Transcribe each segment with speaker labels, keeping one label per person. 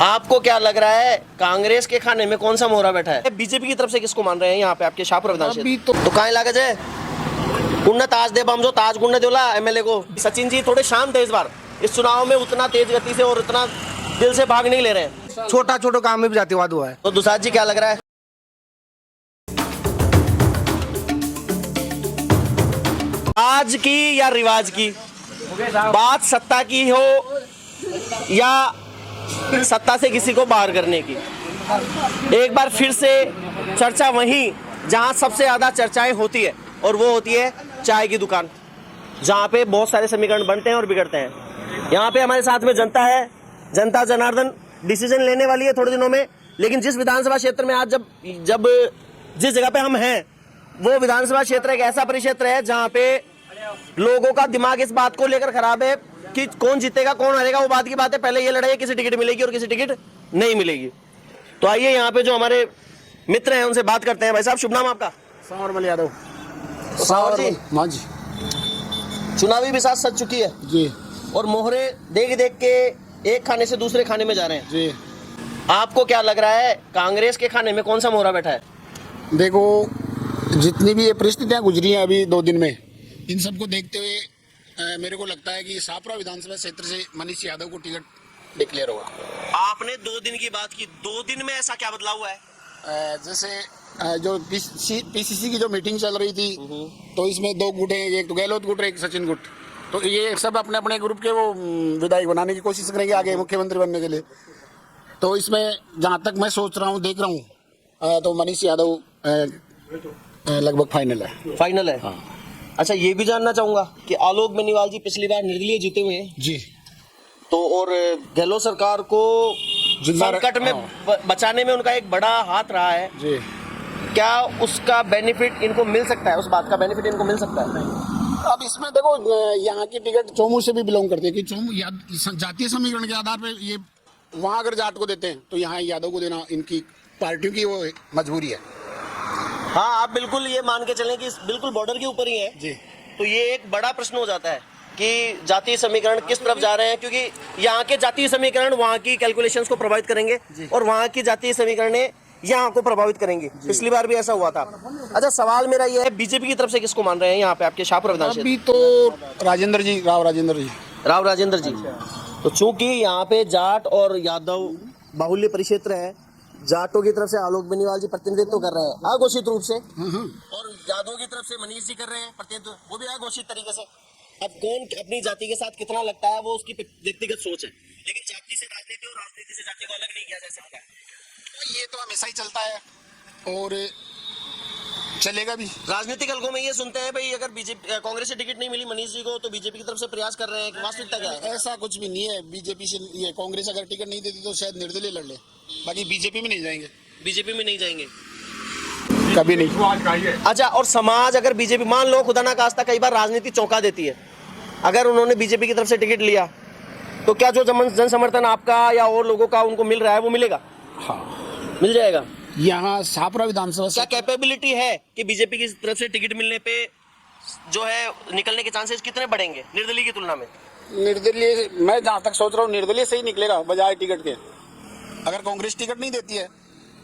Speaker 1: आपको क्या लग रहा है कांग्रेस के खाने में कौन सा मोहरा बैठा है? बीजेपी की तरफ से किसको मान रहे हैं यहाँ पे आपके शाहपुर विधान क्षेत्र? तो काय लागत है गुंडा ताज दे बम जो ताज गुंडा देला एमएलए को। सचिन जी थोड़े शांत है इस बार, इस चुनाव में उतना तेज गति से और उतना दिल से भाग नहीं ले रहे हैं।
Speaker 2: छोटा छोटा काम में भी जातिवाद हुआ है।
Speaker 1: तो दुसाद जी क्या लग रहा है? आज की या रिवाज की बात, सत्ता की हो या सत्ता से किसी को बाहर करने की, एक बार फिर से चर्चा वहीं जहां सबसे ज्यादा चर्चाएं होती है और वो होती है चाय की दुकान, जहां पे बहुत सारे समीकरण बनते हैं और बिगड़ते हैं। यहाँ पे हमारे साथ में जनता है, जनता जनार्दन डिसीजन लेने वाली है थोड़े दिनों में। लेकिन जिस विधानसभा क्षेत्र में आज जब जिस जगह पे हम हैं वो विधानसभा क्षेत्र एक ऐसा परिक्षेत्र है जहाँ पे लोगों का दिमाग इस बात को लेकर खराब है कि कौन जीतेगा कौन हारेगा वो बात की बात है। पहले ये लड़ाई किसी टिकट मिलेगी और किसी टिकट नहीं मिलेगी। तो आइए यहाँ पे जो हमारे मित्र हैं उनसे बात करते हैं। भाई साहब शुभ नाम आपका?
Speaker 2: सांवर मल यादव।
Speaker 1: सांवर जी,
Speaker 2: हाँ जी
Speaker 1: चुनावी बिसात सज चुकी है
Speaker 2: जी,
Speaker 1: और मोहरे देख देख के एक खाने से दूसरे खाने में जा रहे हैं
Speaker 2: जी।
Speaker 1: आपको क्या लग रहा है कांग्रेस के खाने में कौन सा मोहरा बैठा है?
Speaker 2: देखो, जितनी भी ये परिस्थितियां गुजरी हैं अभी 2 दिन में, इन सबको देखते हुए मेरे को लगता है कि शाहपुरा विधानसभा क्षेत्र से मनीष यादव को टिकट डिक्लेयर होगा।
Speaker 1: आपने 2 दिन की बात की, 2 दिन में ऐसा क्या बदलाव हुआ है?
Speaker 2: जैसे जो पीसीसी की जो मीटिंग चल रही थी तो इसमें 2 गुट हैं, एक तो गहलोत गुट, एक सचिन गुट। तो ये सब अपने अपने ग्रुप के वो विधायक बनाने की कोशिश करेंगे आगे मुख्यमंत्री बनने के लिए। तो इसमें जहाँ तक मैं सोच रहा हूँ, देख रहा हूँ, तो मनीष यादव लगभग फाइनल है।
Speaker 1: फाइनल है?
Speaker 2: हाँ।
Speaker 1: अच्छा, ये भी जानना चाहूंगा कि आलोक बेनीवाल जी पिछली बार निर्दलीय जीते हुए हैं
Speaker 2: जी,
Speaker 1: तो और गहलोत सरकार को संकट में बचाने में उनका एक बड़ा हाथ रहा है
Speaker 2: जी।
Speaker 1: क्या उसका बेनिफिट इनको मिल सकता है? उस बात का बेनिफिट इनको मिल सकता है?
Speaker 2: अब इसमें देखो, यहाँ की टिकट चोमू से भी बिलोंग करती है कि चोमू जातीय समीकरण के आधार पर ये वहाँ अगर जाट को देते हैं तो यहाँ यादव को देना इनकी पार्टियों की वो मजबूरी है।
Speaker 1: हाँ, आप बिल्कुल ये मान के चलें कि बिल्कुल बॉर्डर के ऊपर ही है
Speaker 2: जी।
Speaker 1: तो ये एक बड़ा प्रश्न हो जाता है कि जातीय समीकरण किस तरफ जा रहे हैं, क्योंकि यहाँ के जातीय समीकरण वहाँ की कैलकुलेशंस को प्रभावित करेंगे और वहाँ की जातीय समीकरण यहाँ को प्रभावित करेंगे। पिछली बार भी ऐसा हुआ था। अच्छा, सवाल मेरा ये है, बीजेपी की तरफ से किसको मान रहे हैं यहाँ पे आपके शाहपुर विधान क्षेत्र?
Speaker 2: अभी तो राजेंद्र जी, राव राजेंद्र जी।
Speaker 1: तो चूंकि यहाँ पे जाट और यादव बाहुल्य परिक्षेत्र है, जाटों की तरफ से आलोक बेनीवाल जी प्रतिनिधित्व कर रहे हैं अघोषित रूप से और यादव की तरफ से मनीष जी कर रहे हैं प्रतिनिधित्व, वो भी अघोषित तरीके से। अब कौन अपनी जाति के साथ कितना लगता है वो उसकी व्यक्तिगत सोच है, लेकिन जाति से राजनीति और राजनीति से जाति को अलग नहीं किया जा सकता है।
Speaker 2: ये तो हमेशा ही चलता है और चलेगा भी।
Speaker 1: राजनीतिक हलकों में ये सुनते हैं भाई अगर बीजेपी कांग्रेस से टिकट नहीं मिली मनीष जी को तो बीजेपी की तरफ से प्रयास कर रहे हैं। वास्तविकता क्या है?
Speaker 2: ऐसा कुछ भी नहीं है। बीजेपी से ये कांग्रेस अगर टिकट नहीं देती तो शायद निर्दलीय लड़ ले, बाकी बीजेपी में नहीं जाएंगे।
Speaker 1: बीजेपी में नहीं जाएंगे
Speaker 2: कभी नहीं।
Speaker 1: अच्छा, और समाज अगर बीजेपी, मान लो खुदा ना खास्ता कई बार राजनीति चौंका देती है, अगर उन्होंने बीजेपी की तरफ से टिकट लिया तो क्या जो जन समर्थन आपका या और लोगों का उनको मिल रहा है वो मिलेगा?
Speaker 2: हाँ,
Speaker 1: मिल जाएगा।
Speaker 2: यहाँ शाहपुरा विधानसभा
Speaker 1: क्या कैपेबिलिटी है कि बीजेपी की तरफ से टिकट मिलने पे जो है निकलने के चांसेस कितने बढ़ेंगे निर्दलीय की तुलना में?
Speaker 2: निर्दलीय, मैं जहाँ तक सोच रहा हूँ निर्दलीय से ही निकलेगा बजाय टिकट के। अगर कांग्रेस टिकट नहीं देती है,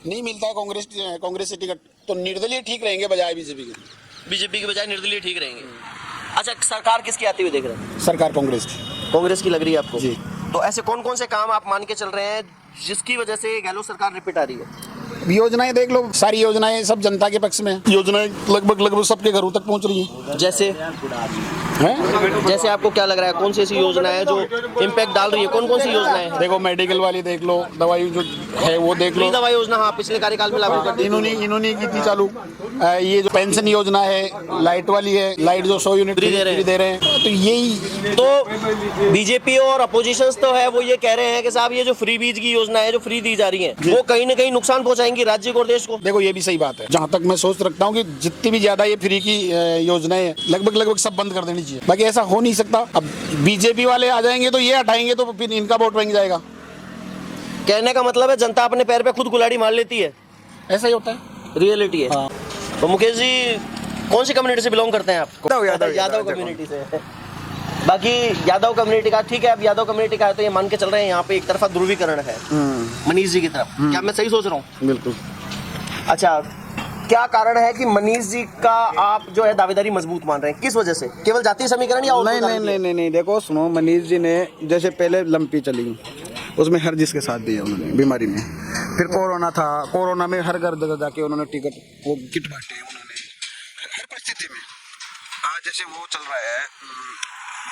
Speaker 2: नहीं मिलता है कांग्रेस से टिकट, तो निर्दलीय ठीक रहेंगे बजाय बीजेपी के।
Speaker 1: बीजेपी के बजाय निर्दलीय ठीक रहेंगे। अच्छा, सरकार किसकी आती हुई देख रहे हैं?
Speaker 2: सरकार कांग्रेस की
Speaker 1: लग रही है आपको
Speaker 2: जी।
Speaker 1: तो ऐसे कौन कौन से काम आप मान के चल रहे हैं जिसकी वजह से गहलोत सरकार रिपीट आ रही है?
Speaker 2: योजनाएं देख लो, सारी योजनाएं सब जनता के पक्ष में। योजनाएं लगभग सबके घरों तक पहुंच रही है।
Speaker 1: जैसे
Speaker 2: हैं?
Speaker 1: जैसे आपको क्या लग रहा है कौन सी ऐसी योजना है जो इम्पैक्ट डाल रही है? कौन कौन सी योजनाएं हैं?
Speaker 2: देखो, मेडिकल वाली देख लो, दवाई जो है वो देख लो।
Speaker 1: दवाई योजना, हाँ, पिछले कार्यकाल में लागू कर दी।
Speaker 2: इन्होंने की थी चालू। ये जो पेंशन योजना है, लाइट वाली है, लाइट जो 100 यूनिट फ्री दे रहे हैं। तो यही
Speaker 1: तो बीजेपी और अपोजिशन तो है वो ये कह रहे हैं कि साहब ये जो फ्री बीज की योजना है जो फ्री दी जा रही है वो कहीं ना कहीं नुकसान पहुंचाएंगी राज्य को और देश को।
Speaker 2: देखो, ये भी सही बात है। जहाँ तक मैं सोच रखता हूँ कि जितनी भी ज्यादा ये फ्री की योजनाएं हैं लगभग सब बंद कर देनी चाहिए। बाकी ऐसा हो नहीं सकता। अब बीजेपी वाले आ जाएंगे तो ये हटाएंगे तो फिर इनका वोट बैंक जाएगा।
Speaker 1: कहने का मतलब है जनता अपने पैर पे खुद कुल्हाड़ी मार लेती है,
Speaker 2: ऐसा ही होता है,
Speaker 1: रियलिटी है। हाँ। तो मुकेश जी कौन सी कम्युनिटी से बिलोंग करते हैं आप?
Speaker 2: यादव
Speaker 1: यादव कम्युनिटी से। बाकी यादव कम्युनिटी का ठीक है, अब यादव कम्युनिटी का है तो ये मान के चल रहे हैं यहाँ पे एक तरफा ध्रुवीकरण है मनीष जी की तरफ। क्या मैं सही सोच रहा हूँ?
Speaker 2: बिल्कुल।
Speaker 1: अच्छा, क्या कारण है कि मनीष जी का आप जो है दावेदारी मजबूत मान रहे हैं? किस वजह से? केवल जातीय समीकरण या और कोई कारण भी है?
Speaker 3: नहीं, देखो सुनो, मनीष जी ने जैसे पहले लंपी चली, उसमें हर जिसके साथ दिया उन्होंने बीमारी में। फिर कोरोना था, कोरोना में हर घर जगह जाके उन्होंने टिकट वो किट बांटे उन्होंने हर परिस्थिति में। आज जैसे वो चल रहा है,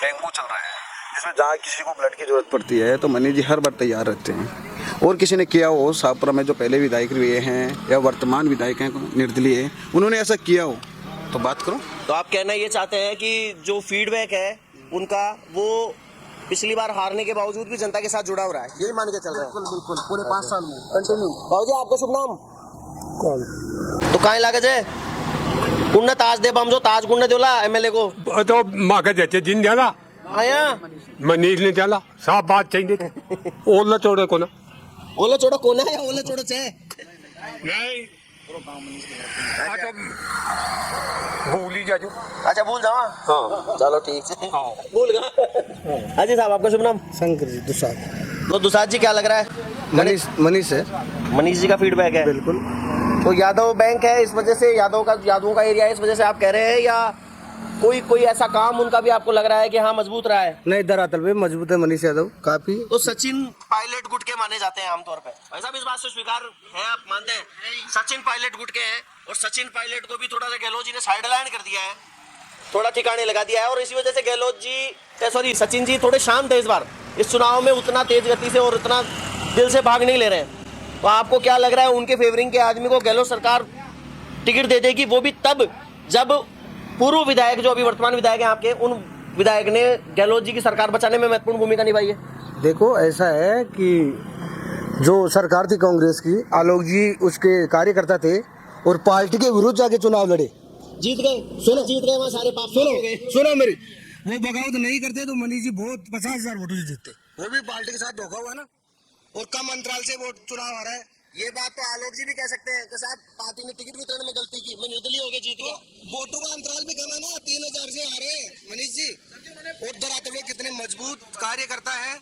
Speaker 3: डेंगू चल रहा है, जिसमें जहाँ किसी को ब्लड की जरूरत पड़ती है तो मनीष जी हर बार तैयार रहते हैं। और किसी ने किया हो, शाहपुरा में जो पहले विधायक हुए हैं या वर्तमान विधायक हैं निर्दलीय, उन्होंने ऐसा किया हो तो बात करो।
Speaker 1: तो आप कहना ये चाहते हैं कि जो फीडबैक है उनका, वो पिछली बार हारने के बावजूद भी जनता के साथ जुड़ा हो रहा है, यही मान के चल रहे हैं?
Speaker 3: बिल्कुल पूरे 5 साल में कंटिन्यू।
Speaker 1: बाबूजी आपका शुभ नाम?
Speaker 3: कौन?
Speaker 1: तो काय लागे जे कुण्ण ताज दे बम जो ताज कुण्ण देला एमएलए को
Speaker 4: तो मागे त्याचे जिन द्याला
Speaker 1: आया
Speaker 4: मनीषने त्याला साफ बात चाहिए ओला चोडे कोणा
Speaker 1: ओला चोडा कोण आहे? ओला चोडच आहे
Speaker 4: नाही आता भूली जाजो।
Speaker 1: अच्छा भूल जावा।
Speaker 4: हाँ
Speaker 1: चलो ठीक है,
Speaker 4: हाँ
Speaker 1: भूल गया। हाजी साहब आपका शुभ नाम?
Speaker 3: शंकर जी दुसाद।
Speaker 1: तो दुसाद जी क्या लग रहा है?
Speaker 3: मनीष है
Speaker 1: मनीष जी का फीडबैक है
Speaker 3: बिल्कुल।
Speaker 1: तो यादव बैंक है इस वजह से, यादवों का एरिया है इस वजह से आप कह रहे हैं, या कोई ऐसा काम उनका भी आपको लग रहा है कि हाँ मजबूत रहा है?
Speaker 3: नहीं, धरातल पे मजबूत है मनीष यादव काफी।
Speaker 1: तो सचिन पायलट गुट के माने जाते हैं आमतौर पे, वैसा भी इस बात से स्वीकार है, आप मानते हैं सचिन पायलट गुट के हैं? और सचिन पायलट को भी थोड़ा सा गहलोत जी ने साइडलाइन कर दिया है, थोड़ा ठिकाने लगा दिया है, और इसी वजह से गहलोत जी सॉरी सचिन जी थोड़े शांत है इस बार इस चुनाव में, उतना तेज गति से और उतना दिल से भाग नहीं ले रहे हैं। तो आपको क्या लग रहा है, उनके फेवरिंग के आदमी को गहलोत सरकार टिकट दे देगी, वो भी तब जब पूर्व विधायक जो अभी वर्तमान विधायक हैं आपके, उन विधायक ने गहलोत जी की सरकार बचाने में महत्वपूर्ण भूमिका निभाई है?
Speaker 3: देखो ऐसा है कि जो सरकार थी कांग्रेस की, आलोक जी उसके कार्यकर्ता थे और पार्टी के विरुद्ध जाके चुनाव लड़े,
Speaker 1: जीत गए। सुनो, जीत गए, वहाँ सारे पाप हो गए।
Speaker 3: सुनो मेरी, वो बगावत नहीं करते तो मनीष जी बहुत 50,000 वोटों से जीतते। वो भी पार्टी के साथ धोखा हुआ ना, और कम अंतराल से वोट चुनाव आ रहा है।
Speaker 1: ये बात तो आलोक जी भी कह सकते हैं कि साहब पार्टी ने टिकट वितरण में गलती की, मैं निर्दलीय हो गया, जीत गया।
Speaker 3: वोटों का अंतराल भी कम है ना, 3,000 से आ रहे हैं मनीष जी। और धरातल पे कितने मजबूत कार्यकर्ता है,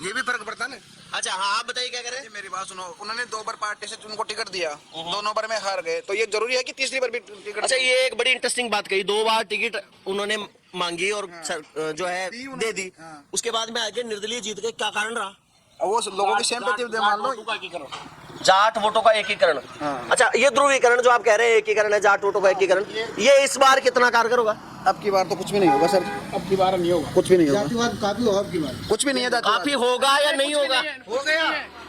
Speaker 3: ये भी फर्क पड़ता है ना।
Speaker 1: अच्छा हाँ, आप बताइए क्या करें?
Speaker 3: मेरी बात सुनो, उन्होंने 2 बार पार्टी से उनको टिकट दिया, दोनों बार में हार गए, तो ये जरूरी है कि तीसरी बार भी टिकट?
Speaker 1: अच्छा, ये एक बड़ी इंटरेस्टिंग बात कही, 2 बार टिकट उन्होंने मांगी और जो है दे दी, उसके बाद में आगे निर्दलीय जीत गए, क्या कारण रहा?
Speaker 3: वो लोगों की सिंपैथी मान लो,
Speaker 1: जाट वोटों का एकीकरण। अच्छा, ये ध्रुवीकरण जो आप कह रहे हैं एकीकरण है, जाट वोटों का एकीकरण, ये इस बार कितना कारगर होगा?
Speaker 3: अब की बार तो कुछ भी नहीं होगा सर,
Speaker 2: अब की बार नहीं होगा,
Speaker 3: कुछ भी नहीं होगा,
Speaker 2: जातिवाद काफी होगा अब की बार।
Speaker 3: कुछ भी नहीं है।
Speaker 1: काफी होगा या नहीं होगा?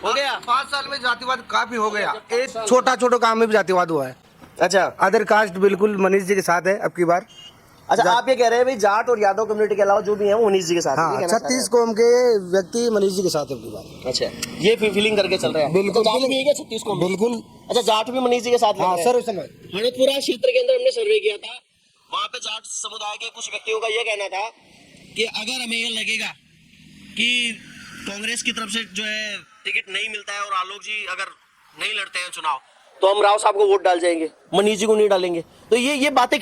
Speaker 3: हो गया 5 साल में जातिवाद काफी हो गया। एक छोटा काम में भी जातिवाद हुआ है।
Speaker 1: अच्छा,
Speaker 3: अदर कास्ट बिल्कुल मनीष जी के साथ है अब की बार।
Speaker 1: अच्छा आप ये कह रहे हैं भाई जाट और यादव कम्युनिटी के अलावा जो भी है वो मनीष जी के साथ है, ये
Speaker 3: हाँ,
Speaker 1: कहना चाह रहे
Speaker 3: 36 कौम के व्यक्ति मनीष जी के साथ है अब की बार।
Speaker 1: हैं? अच्छा, ये फीलिंग करके चल रहा है।
Speaker 3: बिल्कुल,
Speaker 1: तो जाट भी है 36 कौम?
Speaker 3: बिल्कुल।
Speaker 1: अच्छा, जाट भी मनीष जी के साथ लग
Speaker 3: हाँ
Speaker 1: रहे हैं।
Speaker 3: सर, उस समय
Speaker 1: हड़तपुरा क्षेत्र के अंदर हमने सर्वे किया था, वहाँ पे जाट समुदाय के कुछ व्यक्तियों का ये कहना था कि अगर हमें ये लगेगा कि कांग्रेस की तरफ से जो है टिकट नहीं मिलता है और आलोक जी अगर नहीं लड़ते हैं चुनाव, तो हम राव साहब को वोट डाल जाएंगे, मनीष जी को नहीं डालेंगे। तो ये बातें